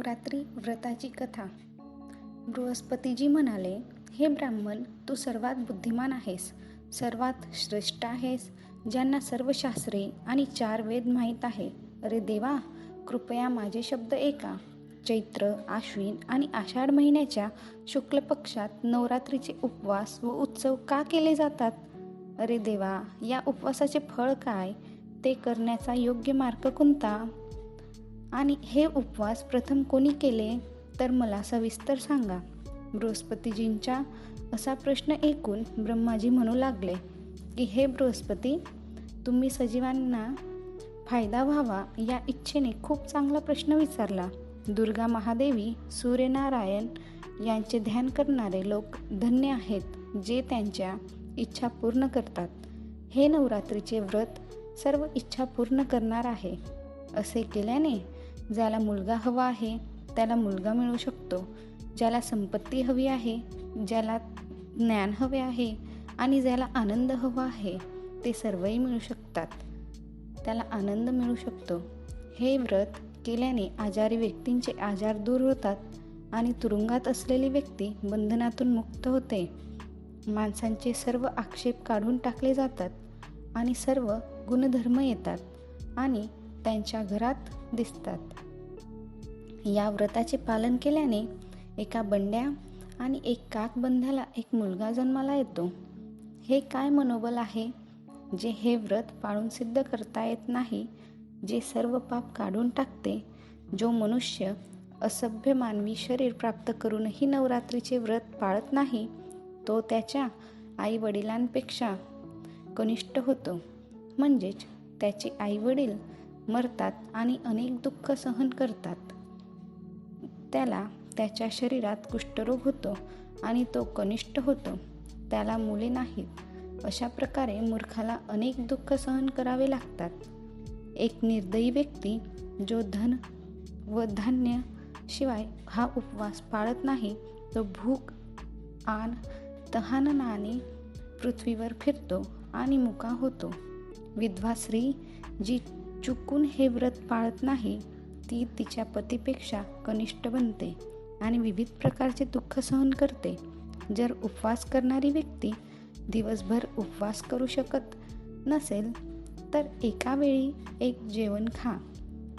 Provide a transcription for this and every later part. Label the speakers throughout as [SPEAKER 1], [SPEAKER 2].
[SPEAKER 1] नवरात्री व्रताची कथा. बृहस्पतीजी म्हणाले, हे ब्राह्मण, तू सर्वात बुद्धिमान आहेस, सर्वात श्रेष्ठ आहेस, ज्यांना सर्व शास्त्रे आणि 4 वेद माहीत आहे. अरे देवा, कृपया माझे शब्द ऐका. चैत्र, आश्विन आणि आषाढ महिन्याच्या शुक्ल पक्षात नवरात्रीचे उपवास व उत्सव का केले जातात? अरे देवा, या उपवासाचे फळ काय? ते करण्याचा योग्य मार्ग कोणता? आणि हे उपवास प्रथम कोणी केले, तर मला सविस्तर सांगा. बृहस्पतीजींचा असा प्रश्न ऐकून ब्रह्माजी म्हणू लागले की हे बृहस्पती, तुम्ही सजीवांना फायदा व्हावा या इच्छेने खूप चांगला प्रश्न विचारला. दुर्गा महादेवी, सूर्यनारायण यांचे ध्यान करणारे लोक धन्य आहेत, जे त्यांच्या इच्छा पूर्ण करतात. हे नवरात्रीचे व्रत सर्व इच्छा पूर्ण करणार आहे. असे केल्याने ज्याला मुलगा हवा आहे त्याला मुलगा मिळू शकतो, ज्याला संपत्ती हवी आहे, ज्याला ज्ञान हवे आहे आणि ज्याला आनंद हवा आहे ते सर्वही मिळू शकतात. त्याला आनंद मिळू शकतो. हे व्रत केल्याने आजारी व्यक्तींचे आजार दूर होतात आणि तुरुंगात असलेली व्यक्ती बंधनातून मुक्त होते. माणसांचे सर्व आक्षेप काढून टाकले जातात आणि सर्व गुणधर्म येतात आणि त्यांच्या घरात दिसतात. या व्रताचे पालन केल्याने एका बंड्या आणि एक काकबंध्याला एक मुलगा जन्माला येतो. हे काय मनोबल आहे, जे हे व्रत पाळून सिद्ध करता येत नाही, जे सर्व पाप काढून टाकते. जो मनुष्य असभ्य मानवी शरीर प्राप्त करूनही नवरात्रीचे व्रत पाळत नाही, तो त्याच्या आई वडिलांपेक्षा कनिष्ठ होतो. म्हणजेच त्याचे आई वडील मरतात आणि अनेक दुःख सहन करतात. त्याला त्याच्या शरीरात कुष्ठरोग होतो आणि तो कनिष्ठ होतो. त्याला मुले नाहीत. अशा प्रकारे मूर्खाला अनेक दुःख सहन करावे लागतात. एक निर्दयी व्यक्ती जो धन व धान्य शिवाय हा उपवास पाळत नाही, तो भूक आन तहाननाने पृथ्वीवर फिरतो आणि मुका होतो. विधवा स्त्री जी चुकून हे व्रत पाळत नाही, ती तिच्या पतीपेक्षा कनिष्ठ बनते आणि विविध प्रकारचे दुःख सहन करते. जर उपवास करणारी व्यक्ती दिवसभर उपवास करू शकत नसेल, तर एका वेळी एक जेवण खा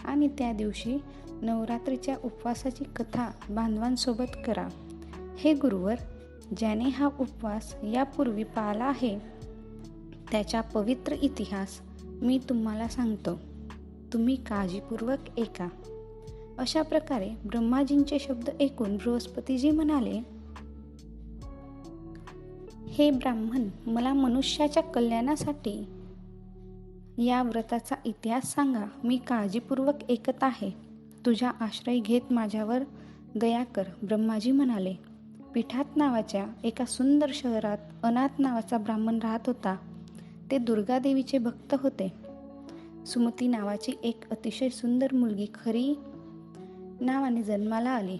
[SPEAKER 1] आणि त्या दिवशी नवरात्रीच्या उपवासाची कथा बांधवांसोबत करा. हे गुरुवर, ज्याने हा उपवास यापूर्वी पाळला आहे, त्याचा पवित्र इतिहास मी तुम्हाला सांगतो. तुम्ही काळजीपूर्वक ऐका. अशा प्रकारे ब्रह्माजींचे शब्द ऐकून बृहस्पतीजी म्हणाले, हे ब्राह्मण, मला मनुष्याच्या कल्याणासाठी या व्रताचा इतिहास सांगा. मी काळजीपूर्वक ऐकत आहे. तुझा आश्रय घेत माझ्यावर दया कर. ब्रह्माजी म्हणाले, पीठात नावाच्या एका सुंदर शहरात अनाथ नावाचा ब्राह्मण राहत होता. ते दुर्गादेवीचे भक्त होते. सुमती नावाची एक अतिशय सुंदर मुलगी खरी नावाने जन्माला आली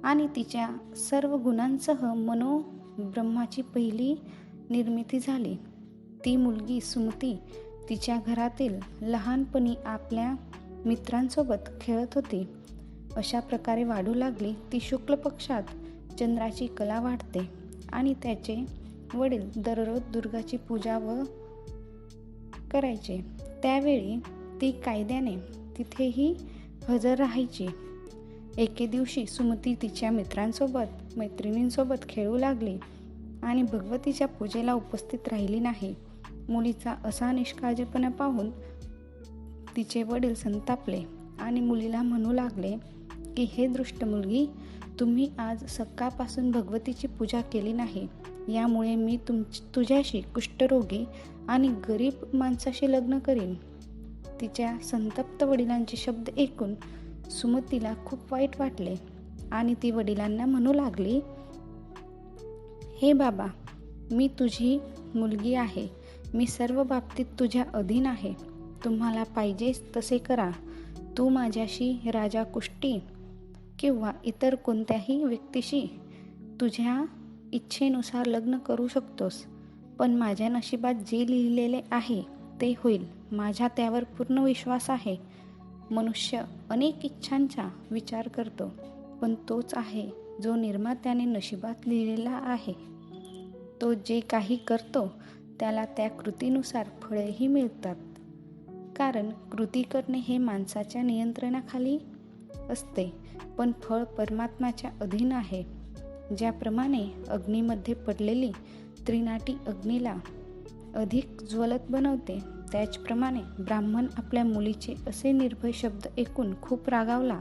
[SPEAKER 1] आणि तिच्या सर्व गुणांसह ब्रह्माची पहिली निर्मिती झाली. ती मुलगी सुमती तिच्या घरातील लहानपणी आपल्या मित्रांसोबत खेळत होती. अशा प्रकारे वाढू लागली. ती शुक्ल पक्षात चंद्राची कला वाढते आणि त्याचे वडील दररोज दुर्गाची पूजा करायचे. त्यावेळी ती कायद्याने तिथेही हजर राहायची. एके दिवशी सुमती तिच्या मैत्रिणींसोबत खेळू लागली आणि भगवतीच्या पूजेला उपस्थित राहिली नाही. मुलीचा असा निष्काळजीपणा पाहून तिचे वडील संतापले आणि मुलीला म्हणू लागले की हे दुष्ट मुलगी, तुम्ही आज सकाळपासून भगवतीची पूजा केली नाही. यामुळे मी तुझ्याशी कुष्ठरोगी आणि गरीब माणसाशी लग्न करीन. तिच्या संतप्त वडिलांचे शब्द ऐकून सुमतीला खूप वाईट वाटले आणि ती वडिलांना म्हणू लागली, हे बाबा, मी तुझी मुलगी आहे. मी सर्व बाबतीत तुझ्या अधीन आहे. तुम्हाला पाहिजे तसे करा. तू माझ्याशी राजा कुष्टी किंवा इतर कोणत्याही व्यक्तीशी तुझ्या इच्छेनुसार लग्न करू शकतोस, पण माझ्या नशिबात जे लिहिलेले आहे ते होईल. माझा त्यावर पूर्ण विश्वास आहे. मनुष्य अनेक इच्छांचा विचार करतो, पण तोच आहे जो निर्मात्याने नशिबात लिहिलेला आहे. तो जे काही करतो त्याला त्या कृतीनुसार फळेही मिळतात. कारण कृती करणे हे माणसाच्या नियंत्रणाखाली असते, पण फळ परमात्म्याच्या अधीन आहे. ज्याप्रमाणे अग्नीमध्ये पडलेली त्रिनाटी अग्नीला अधिक ज्वलत बनवते, त्याचप्रमाणे ब्राह्मण आपल्या मुलीचे असे निर्भय शब्द ऐकून खूप रागावला.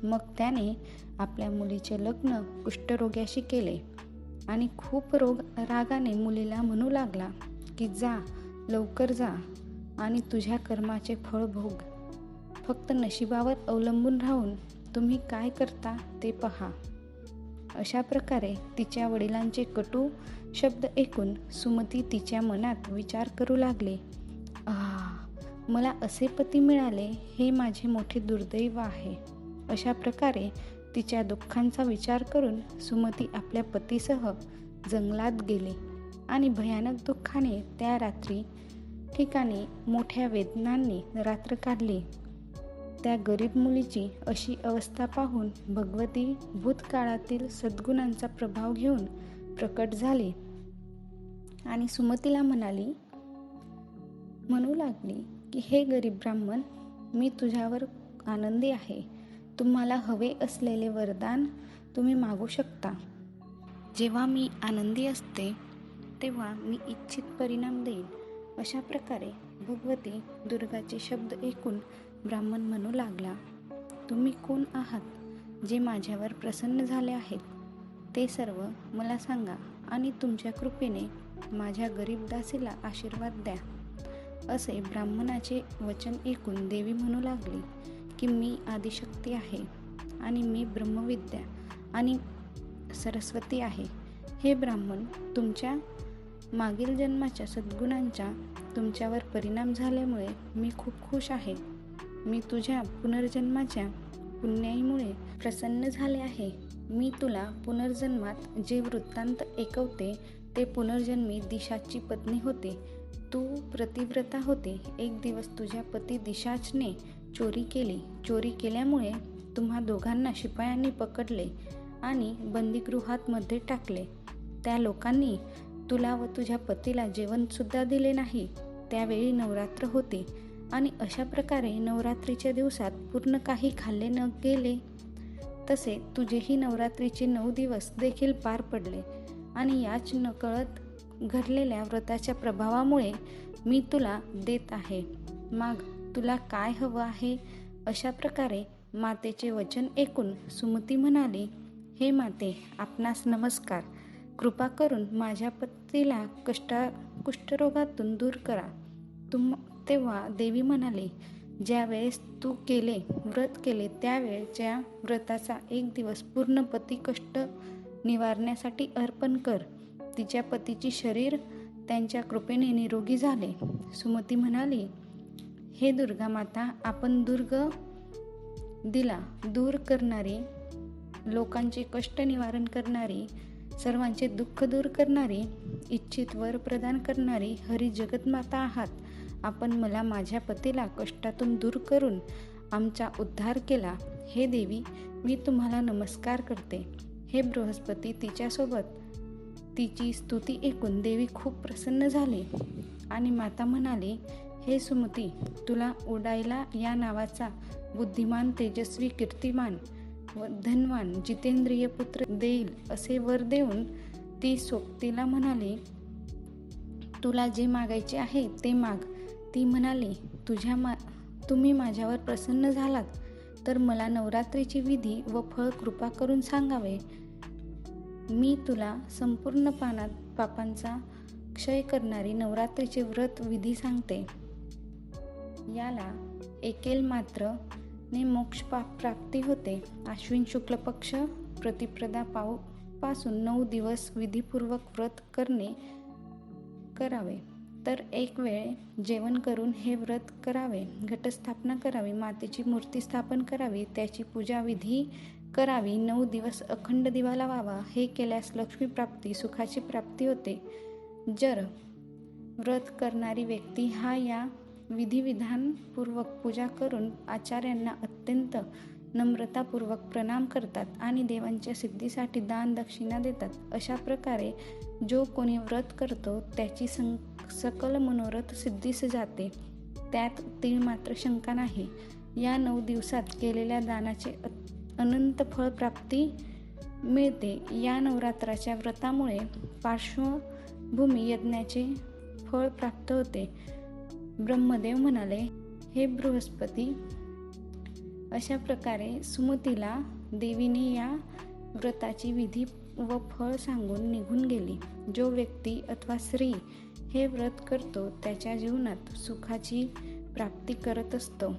[SPEAKER 1] मग त्याने आपल्या मुलीचे लग्न कुष्ठरोग्याशी केले आणि खूप रागाने मुलीला म्हणू लागला की जा, लवकर जा आणि तुझ्या कर्माचे फळ भोग. फक्त नशिबावर अवलंबून राहून तुम्ही काय करता ते पहा. अशा प्रकारे तिच्या वडिलांचे कटू शब्द ऐकून सुमती तिच्या मनात विचार करू लागली, मला असे पती मिळाले हे माझे मोठे दुर्दैव आहे. अशा प्रकारे तिच्या दुःखांचा विचार करून सुमती आपल्या पतीसह जंगलात गेली आणि भयानक दुःखाने त्या ठिकाणी मोठ्या वेदनांनी रात्र काढली. त्या गरीब मुलीची अशी अवस्था पाहून भगवती भूतकाळातील सद्गुणांचा प्रभाव घेऊन प्रकट झाली आणि सुमतीला म्हणू लागली की हे गरीब ब्राह्मण, मी तुझ्यावर आनंदी आहे. तुम्हाला हवे असलेले वरदान तुम्ही मागू शकता. जेव्हा मी आनंदी असते तेव्हा मी इच्छित परिणाम देईन. अशा प्रकारे भगवती दुर्गाचे शब्द ऐकून ब्राह्मण म्हणू लागला, तुम्ही कोण आहात जे माझ्यावर प्रसन्न झाले आहेत ते सर्व मला सांगा आणि तुमच्या कृपेने माझ्या गरीब दासीला आशीर्वाद द्या. असे ब्राह्मणाचे वचन ऐकून देवी म्हणू लागली की मी आदिशक्ती आहे आणि मी ब्रह्मविद्या आणि सरस्वती आहे. हे ब्राह्मण, तुमच्या मागील जन्माच्या सद्गुणांचा तुमच्यावर परिणाम झाल्यामुळे मी खूप खुश आहे. मी तुझ्या पुनर्जन्माच्या पुण्याईमुळे प्रसन्न झाले आहे. मी तुला पुनर्जन्मात जे वृत्तांत ऐकवते ते पुनर्जन्मी दिशाची पत्नी होते. तू प्रतिव्रता होते. एक दिवस तुझ्या पती दिशाचने चोरी केली. चोरी केल्यामुळे तुम्हा दोघांना शिपायांनी पकडले आणि बंदीगृहात मध्ये टाकले. त्या लोकांनी तुला व तुझ्या पतीला जेवणसुद्धा दिले नाही. त्यावेळी नवरात्र होते आणि अशा प्रकारे नवरात्रीच्या दिवसात पूर्ण काही खाल्ले न गेले. तसे तुझेही नवरात्रीचे 9 दिवस देखील पार पडले आणि याच नकळत घडलेल्या व्रताच्या प्रभावामुळे मी तुला देत आहे. माग, तुला काय हवं आहे? अशा प्रकारे मातेचे वचन ऐकून सुमती म्हणाली, हे माते, आपणास नमस्कार. कृपा करून माझ्या पतीला कुष्ठरोगातून दूर करा. तेव्हा देवी म्हणाली, ज्या वेळेस तू व्रत केले त्यावेळच्या व्रताचा एक दिवस पूर्ण पती कष्ट निवारण्यासाठी अर्पण कर. तिच्या पतीचे शरीर त्यांच्या कृपेने निरोगी झाले. सुमती म्हणाली, हे दुर्गा माता, आपण दूर करणारी, लोकांचे कष्ट निवारण करणारी, सर्वांचे दुःख दूर करणारी, इच्छित वर प्रदान करणारी हरी जगतमाता आहात. आपण मला माझ्या पतीला कष्टातून दूर करून आमचा उद्धार केला. हे देवी, मी तुम्हाला नमस्कार करते. हे बृहस्पती, तिची स्तुती ऐकून देवी खूप प्रसन्न झाली आणि माता म्हणाली, हे सुमती, तुला उडायला या नावाचा बुद्धिमान, तेजस्वी, कीर्तिमान व धनवान जितेंद्रिय पुत्र देईल असे वर देऊन ती सोबतीला म्हणाली, तुला जे मागायचे आहे ते माग. ती म्हणाली, तुम्ही माझ्यावर प्रसन्न झालात तर मला नवरात्रीची विधी व फळ कृपा करून सांगावे. मी तुला संपूर्ण पापांचा क्षय करणारी नवरात्रीचे व्रत विधी सांगते. याला एकेल मात्र ने मोक्ष प्राप्ती होते. आश्विन शुक्ल पक्ष प्रतिपदा पासून 9 दिवस विधीपूर्वक व्रत करावे. तर एक वेळ जेवण करून हे व्रत करावे. घटस्थापना करावी. मातेची मूर्ती स्थापन करावी. त्याची पूजा विधी करावी. 9 दिवस अखंड दिवा लावावा. हे केल्यास लक्ष्मी प्राप्ती, सुखाची प्राप्ती होते. जर व्रत करणारी व्यक्ती हा या विधिविधानपूर्वक पूजा करून आचार्यांना अत्यंत नम्रतापूर्वक प्रणाम करतात आणि देवांच्या सिद्धीसाठी दान दक्षिणा देतात. अशा प्रकारे जो कोणी व्रत करतो त्याची सकल मनोरथ सिद्धीस जाते, त्यात तीळ मात्र शंका नाही. या 9 दिवसात केलेल्या दानाचे अनंत फळ प्राप्ती मिळते. या नवरात्राच्या व्रतामुळे पार्श्वभूमी यज्ञाचे फळ प्राप्त होते. ब्रह्मदेव म्हणाले, हे बृहस्पती, अशा प्रकारे सुमतीला देवीने या व्रताची विधी व फळ सांगून निघून गेली. जो व्यक्ती अथवा स्त्री हे व्रत करतो त्याच्या जीवनात सुखाची प्राप्ती करत असतो.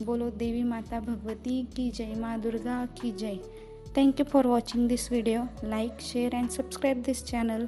[SPEAKER 1] बोलो देवी माता भगवती की जय, माँ दुर्गा की जय. Thank you for watching this video. Like, share and subscribe this channel.